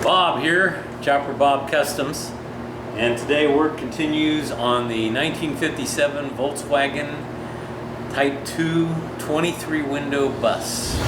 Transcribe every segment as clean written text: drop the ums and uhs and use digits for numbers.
Bob here, Chopper Bob Customs, and today work continues on the 1957 Volkswagen Type 2 23 window bus.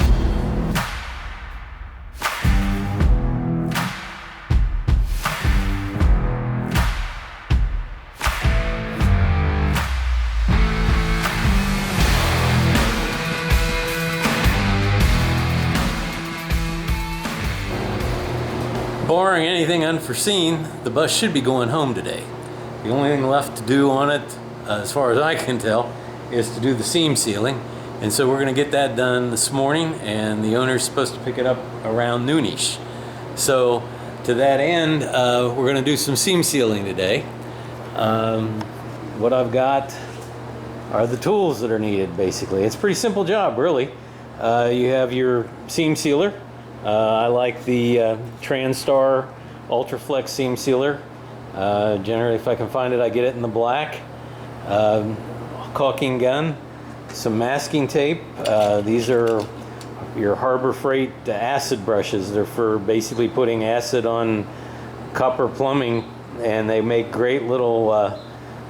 Barring anything unforeseen, the bus should be going home today. The only thing left to do on it, as far as I can tell, is to do the seam sealing. And so we're going to get that done this morning, and the owner's supposed to pick it up around noonish. So to that end, we're going to do some seam sealing today. What I've got are the tools that are needed, basically. It's a pretty simple job, really. You have your seam sealer. I like the TransStar Ultraflex seam sealer. Generally, if I can find it, I get it in the black. Caulking gun, some masking tape. These are your Harbor Freight acid brushes. They're for basically putting acid on copper plumbing, and they make great little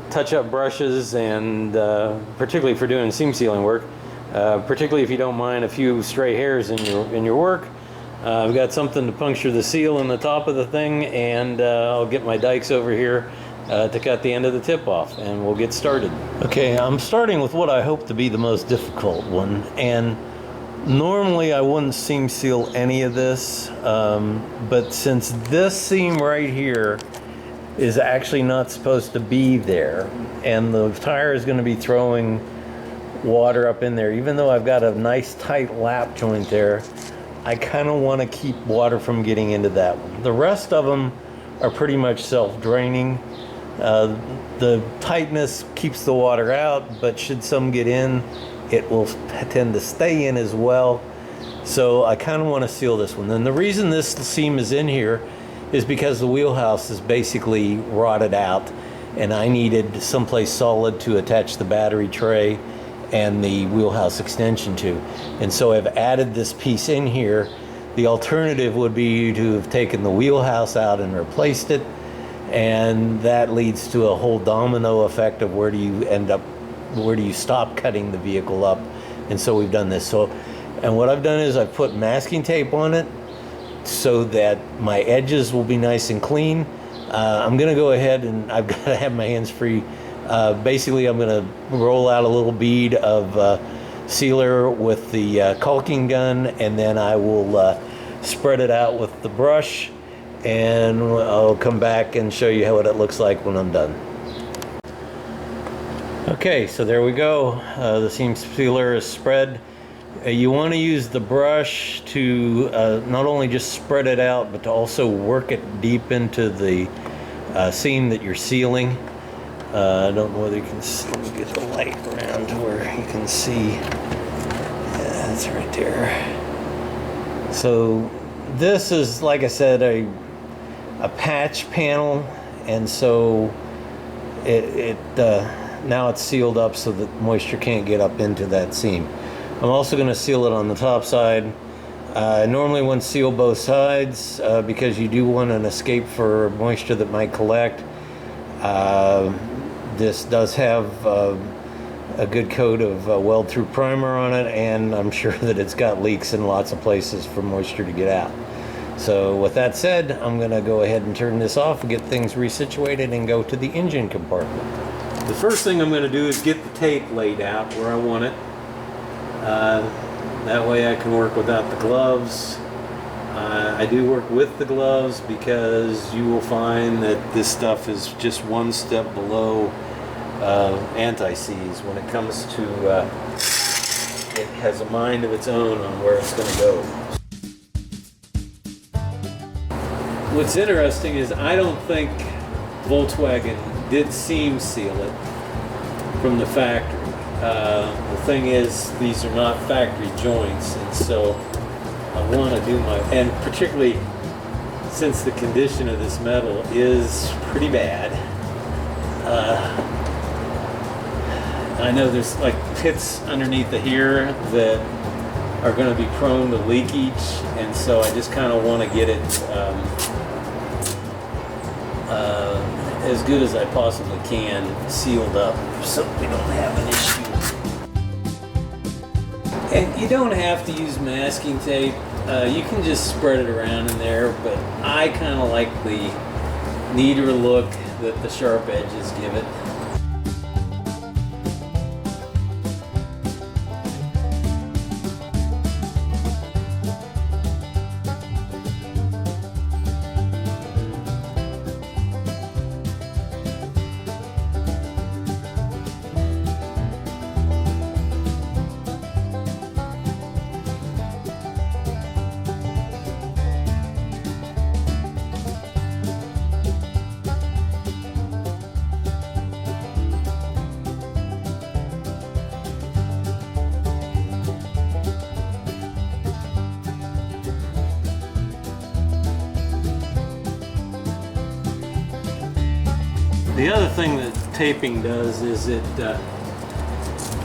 touch-up brushes, and particularly for doing seam sealing work. Particularly if you don't mind a few stray hairs in your work. I've got something to puncture the seal in the top of the thing, and I'll get my dikes over here to cut the end of the tip off, and we'll get started. Okay, I'm starting with what I hope to be the most difficult one, and normally I wouldn't seam seal any of this, but since this seam right here is actually not supposed to be there, and the tire is going to be throwing water up in there, even though I've got a nice tight lap joint there, I kind of want to keep water from getting into that one. The rest of them are pretty much self-draining. The tightness keeps the water out, but should some get in, it will tend to stay in as well. So I kind of want to seal this one. And the reason this seam is in here is because the wheelhouse is basically rotted out, and I needed someplace solid to attach the battery tray and the wheelhouse extension to. And so I've added this piece in here. The alternative would be to have taken the wheelhouse out and replaced it, and that leads to a whole domino effect of where do you stop cutting the vehicle up. And so we've done this. And what I've done is I've put masking tape on it so that my edges will be nice and clean. I'm gonna go ahead, and I've got to have my hands free. Basically, I'm going to roll out a little bead of sealer with the caulking gun, and then I will spread it out with the brush, and I'll come back and show you what it looks like when I'm done. Okay, so there we go. The seam sealer is spread. You want to use the brush to not only just spread it out, but to also work it deep into the seam that you're sealing. I don't know whether you can see. Let me get the light around to where you can see. Yeah, that's right there. So this is, like I said, a patch panel, and so now it's sealed up so that moisture can't get up into that seam. I'm also going to seal it on the top side. I normally want to seal both sides because you do want an escape for moisture that might collect. This does have a good coat of weld-through primer on it, and I'm sure that it's got leaks in lots of places for moisture to get out. So with that said, I'm going to go ahead and turn this off and get things resituated and go to the engine compartment. The first thing I'm going to do is get the tape laid out where I want it. That way I can work without the gloves. I do work with the gloves because you will find that this stuff is just one step below anti-seize when it comes to it has a mind of its own on where it's going to go. What's interesting is I don't think Volkswagen did seam seal it from the factory. The thing is, these are not factory joints, and so I want to do and particularly since the condition of this metal is pretty bad. I know there's like pits underneath the here that are going to be prone to leakage, and so I just kind of want to get it as good as I possibly can sealed up so we don't have an issue. And you don't have to use masking tape. You can just spread it around in there, but I kind of like the neater look that the sharp edges give it. The other thing that taping does is it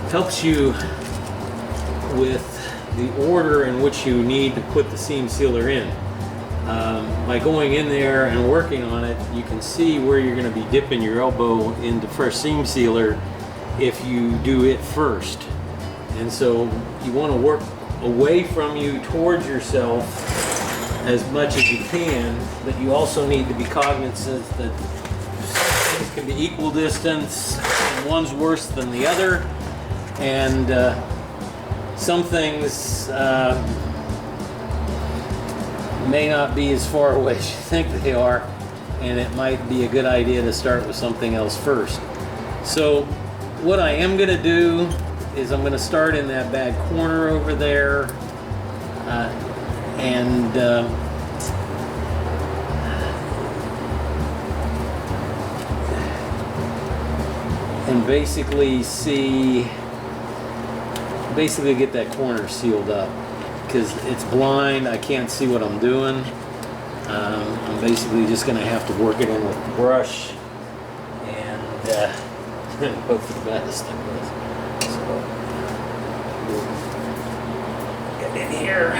helps you with the order in which you need to put the seam sealer in. By going in there and working on it, you can see where you're going to be dipping your elbow into fresh seam sealer if you do it first. And so you want to work away from you towards yourself as much as you can, but you also need to be cognizant that things can be equal distance, and one's worse than the other, and some things may not be as far away as you think they are, and it might be a good idea to start with something else first. So what I am going to do is I'm going to start in that bad corner over there, and basically get that corner sealed up, because it's blind. I can't see what I'm doing. I'm basically just going to have to work it in with the brush and hope for the best, I guess. So we'll get in here.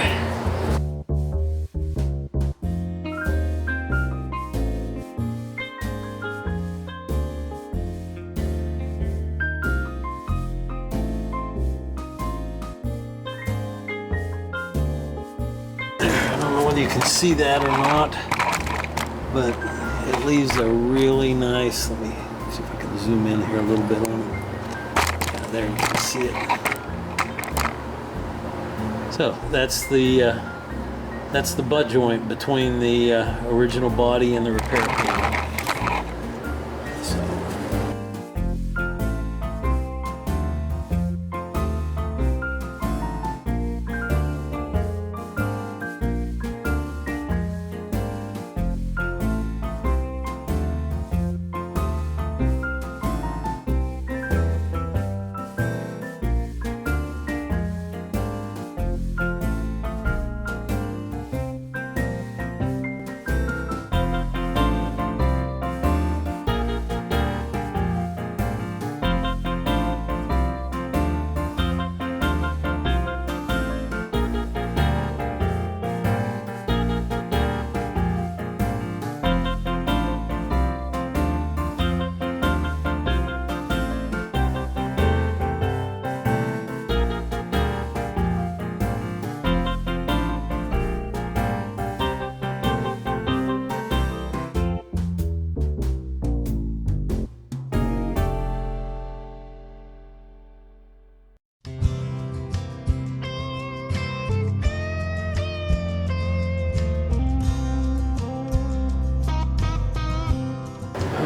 You can see that or not, but it leaves a really nice, let me see if I can zoom in here a little bit on it. Yeah, there you can see it. So that's the butt joint between the original body and the repair panel.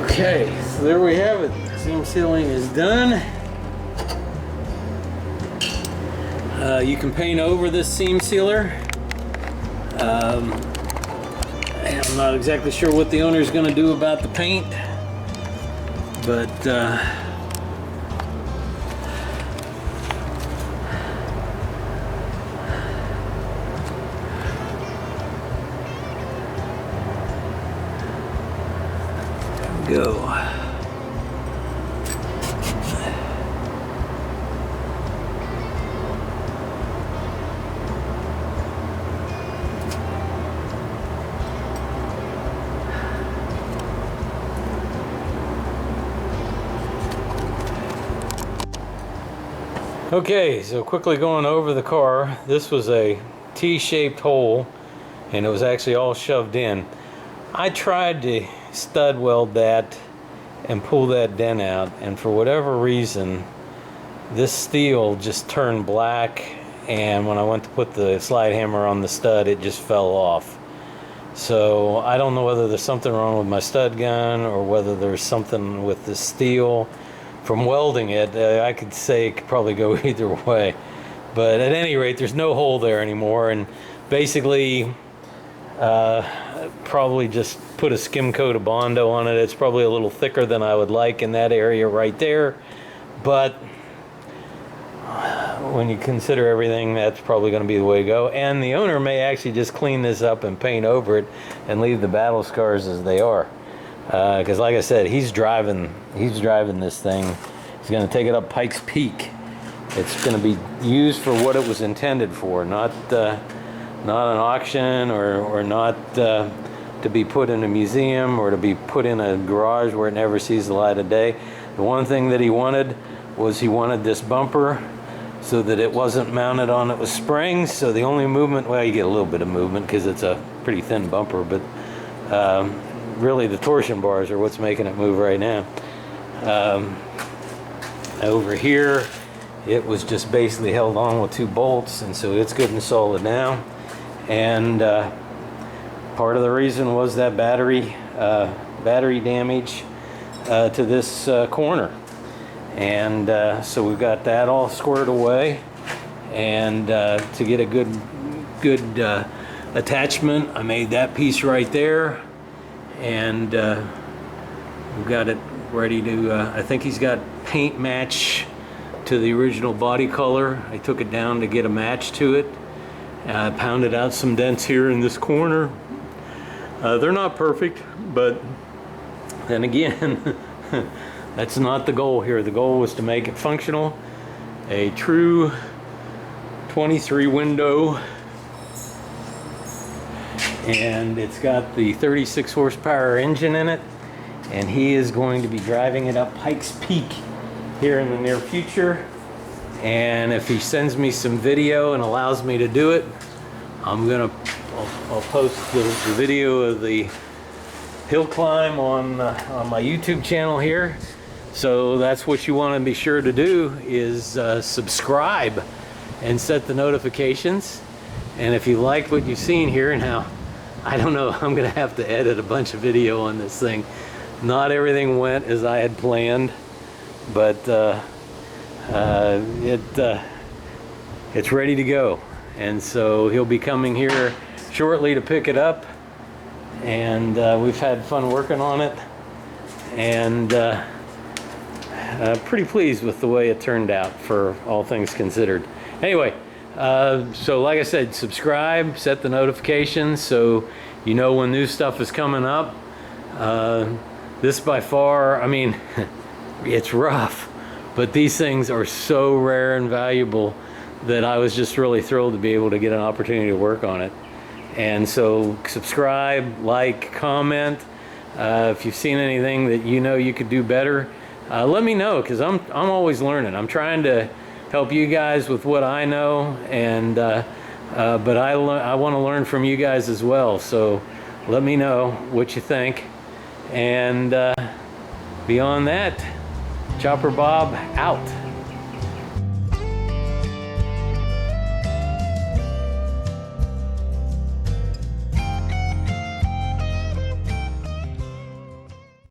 Okay, so there we have it. Seam sealing is done. You can paint over this seam sealer. I'm not exactly sure what the owner is going to do about the paint, but go. Okay, so quickly going over the car. This was a T-shaped hole, and it was actually all shoved in. I tried to stud weld that and pull that dent out, and for whatever reason this steel just turned black, and when I went to put the slide hammer on the stud it just fell off. So I don't know whether there's something wrong with my stud gun or whether there's something with the steel from welding it. I could say it could probably go either way, but at any rate there's no hole there anymore, and basically probably just put a skim coat of Bondo on it. It's probably a little thicker than I would like in that area right there, but when you consider everything, that's probably going to be the way to go. And the owner may actually just clean this up and paint over it and leave the battle scars as they are, because like I said, he's driving this thing. He's going to take it up Pikes Peak. It's going to be used for what it was intended for, not an auction, or not to be put in a museum or to be put in a garage where it never sees the light of day. The one thing that he wanted was he wanted this bumper so that it wasn't mounted on it with springs, so the only movement, well, you get a little bit of movement because it's a pretty thin bumper, but really the torsion bars are what's making it move right now. Over here it was just basically held on with 2 bolts, and so it's good and solid now. And part of the reason was that battery damage to this corner, and so we've got that all squared away. And to get a good attachment, I made that piece right there, and we've got it ready to I think he's got paint match to the original body color. I took it down to get a match to it. Pounded out some dents here in this corner. They're not perfect, but then again, that's not the goal here. The goal was to make it functional, a true 23 window, and it's got the 36 horsepower engine in it, and he is going to be driving it up Pikes Peak here in the near future. And if he sends me some video and allows me to do it, I'll post the video of the hill climb on my YouTube channel here. So that's what you want to be sure to do, is subscribe and set the notifications. And if you like what you've seen here, now I don't know, I'm gonna have to edit a bunch of video on this thing. Not everything went as I had planned, but it's ready to go, and so he'll be coming here shortly to pick it up. And we've had fun working on it, and pretty pleased with the way it turned out, for all things considered. Anyway, so like I said, subscribe, set the notifications so you know when new stuff is coming up. This by far, I mean, it's rough, but these things are so rare and valuable that I was just really thrilled to be able to get an opportunity to work on it. And so subscribe, like, comment. If you've seen anything that you know you could do better, let me know, because I'm always learning. I'm trying to help you guys with what I know, and but I want to learn from you guys as well. So let me know what you think. And beyond that, Chopper Bob out.